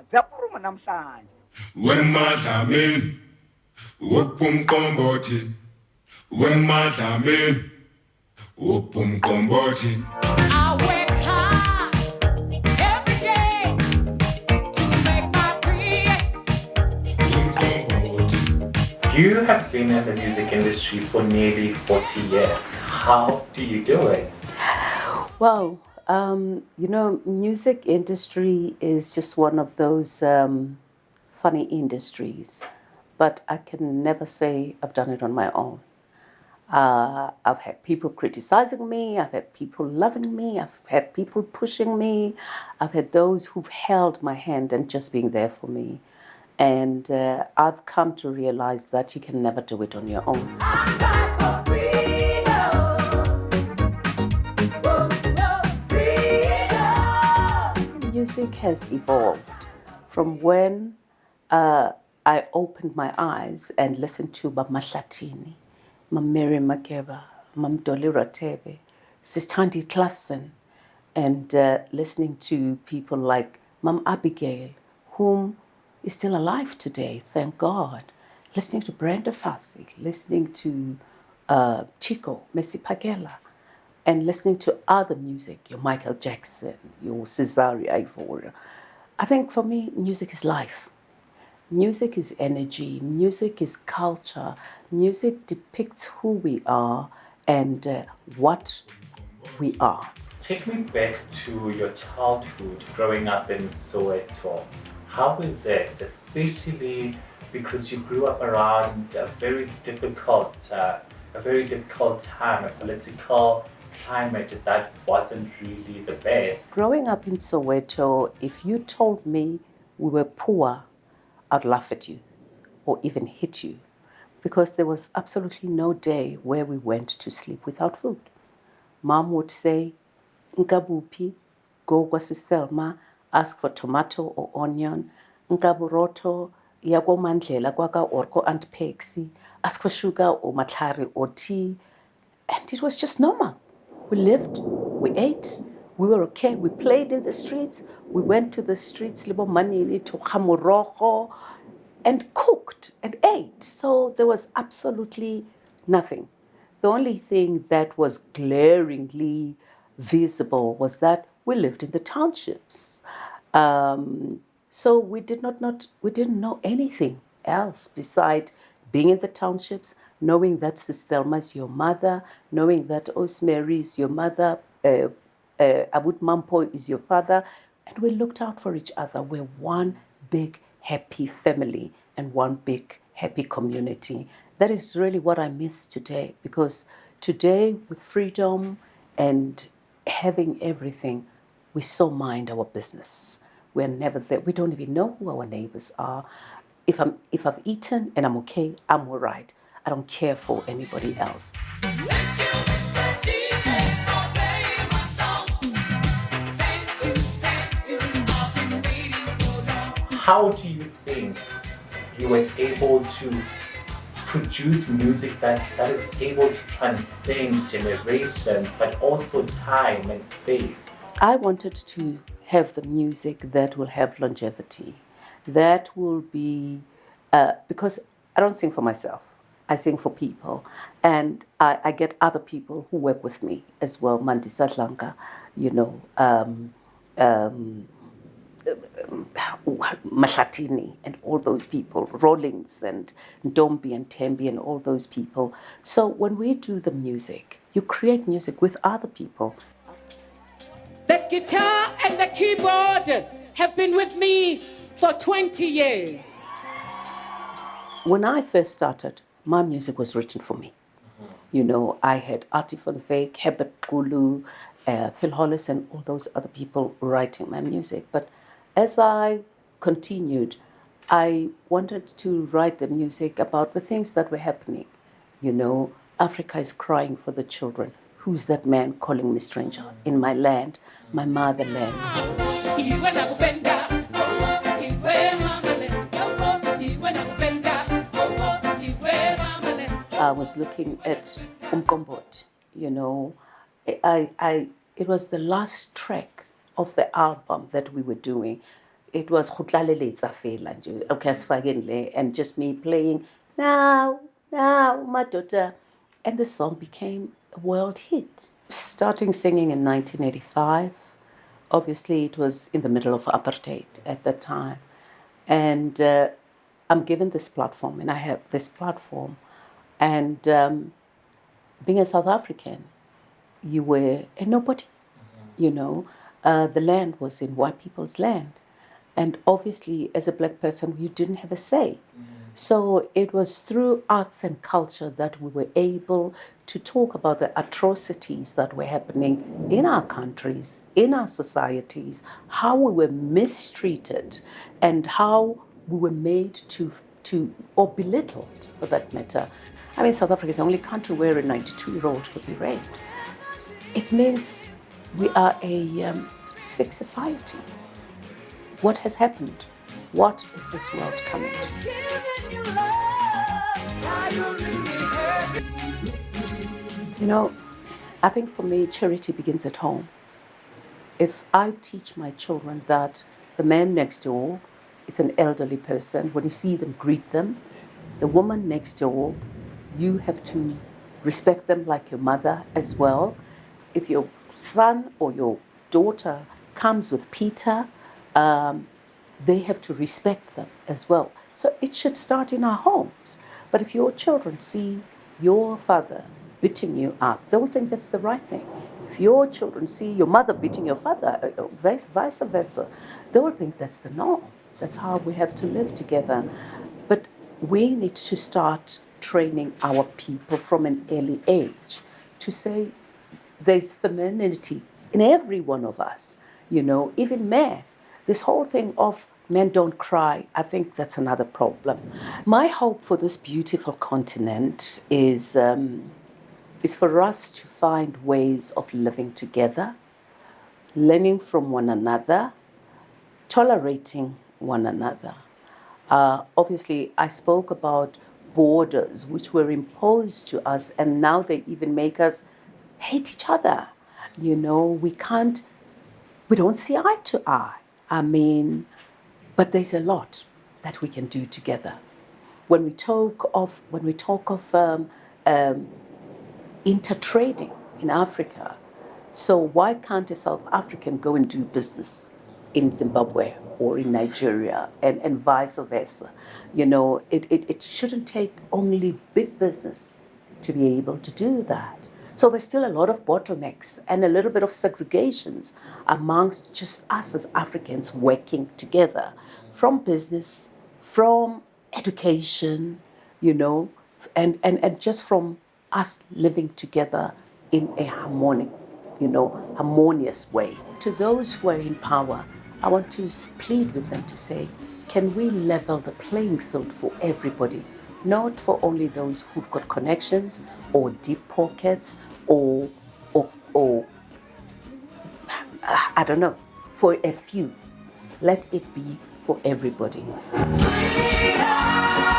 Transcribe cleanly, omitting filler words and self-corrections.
ziyaphuma namhlanje. Wemadlamini wophumqombothi wemadlamini wophumqombothi. I work hard every day to make my You have been in the music industry for nearly 40 years. How do you do it? Well, music industry is just one of those funny industries, but I can never say I've done it on my own. I've had people criticizing me, I've had people loving me, I've had people pushing me, I've had those who've held my hand and just being there for me. And I've come to realize that you can never do it on your own. Music has evolved from when I opened my eyes and listened to Mahlatini, Mary Makeba, Dolly Ratebe, Sistandi Klassen, and listening to people like Mam Abigail, whom is still alive today, thank God. Listening to Brenda Fassie, listening to Chico, Messi Pagela, and listening to other music, your Michael Jackson, your Cesare Ivora. I think for me, music is life. Music is energy, music is culture, music depicts who we are and what we are. Take me back to your childhood growing up in Soweto. How is it, especially because you grew up around a very difficult time, a political climate that wasn't really the best? Growing up in Soweto, if you told me we were poor, I'd laugh at you or even hit you, because there was absolutely no day where we went to sleep without food. Mom would say, Nkabupi, go kwa Sistelma, ask for tomato or onion. Nkaburoto, yago mandlela kwaka orko Aunt Pexi, ask for sugar or matlari or tea. And it was just normal. We lived, we ate, we were okay. We played in the streets. We went to the streets, libo manini to hamuroko, and cooked and ate. So there was absolutely nothing. The only thing that was glaringly visible was that we lived in the townships. So we didn't know anything else beside being in the townships, knowing that Sister is your mother, knowing that Osmary is your mother, Abut Mampo is your father, and we looked out for each other. We're one big happy family and one big happy community. That is really what I miss today, because today with freedom and having everything, we so mind our business. We're never there. We don't even know who our neighbors are. If I've eaten and I'm okay, I'm all right. I don't care for anybody else. How do you think you were able to produce music that is able to transcend generations, but also time and space? I wanted to have the music that will have longevity, that will be, because I don't sing for myself, I sing for people. And I get other people who work with me as well, Mandisa Dlanka, Mahlatini and all those people, Rollins and Ndombi and Tembi and all those people. So when we do the music, you create music with other people. The guitar and the keyboard have been with me for 20 years. When I first started, my music was written for me. I had Artie van Wyk, Herbert Kulu, Phil Hollis, and all those other people writing my music. But as I continued, I wanted to write the music about the things that were happening. Africa is crying for the children. Who's that man calling me stranger? In my land, my motherland. I was looking at Umkombot, it was the last track of the album that we were doing. it was Khutlaleletsa fela nje, okay, asifakeni le, and just me playing now, my daughter. And the song became a world hit. Starting singing in 1985, obviously it was in the middle of apartheid at that time. And I'm given this platform, and I have this platform. And being a South African, you were a nobody, you know. The land was in white people's land. And obviously, as a black person, you didn't have a say. So it was through arts and culture that we were able to talk about the atrocities that were happening in our countries, in our societies, how we were mistreated, and how we were made to or belittled, for that matter. I mean, South Africa is the only country where a 92-year-old could be raped. It means we are a sick society. What has happened? What is this world coming to? You know, I think for me, charity begins at home. If I teach my children that the man next door is an elderly person, when you see them, greet them. The woman next door, you have to respect them like your mother as well. If your son or your daughter comes with Peter, they have to respect them as well. So it should start in our homes. But if your children see your father beating you up, they'll think that's the right thing. If your children see your mother beating your father, vice versa, they will think that's the norm. That's how we have to live together. But we need to start training our people from an early age to say there's femininity in every one of us, you know, even men. This whole thing of men don't cry, I think that's another problem. My hope for this beautiful continent is for us to find ways of living together, learning from one another, tolerating one another. Obviously, I spoke about borders which were imposed to us, and now they even make us hate each other. You know, we don't see eye to eye. I mean, but there's a lot that we can do together. When we talk of intertrading in Africa, so why can't a South African go and do business in Zimbabwe or in Nigeria and vice versa? You know, it shouldn't take only big business to be able to do that. So there's still a lot of bottlenecks and a little bit of segregations amongst just us as Africans working together, from business, from education, you know, and just from us living together in a harmonious way. To those who are in power, I want to plead with them to say, can we level the playing field for everybody? Not for only those who've got connections or deep pockets or I don't know, for a few. Let it be for everybody. Freedom!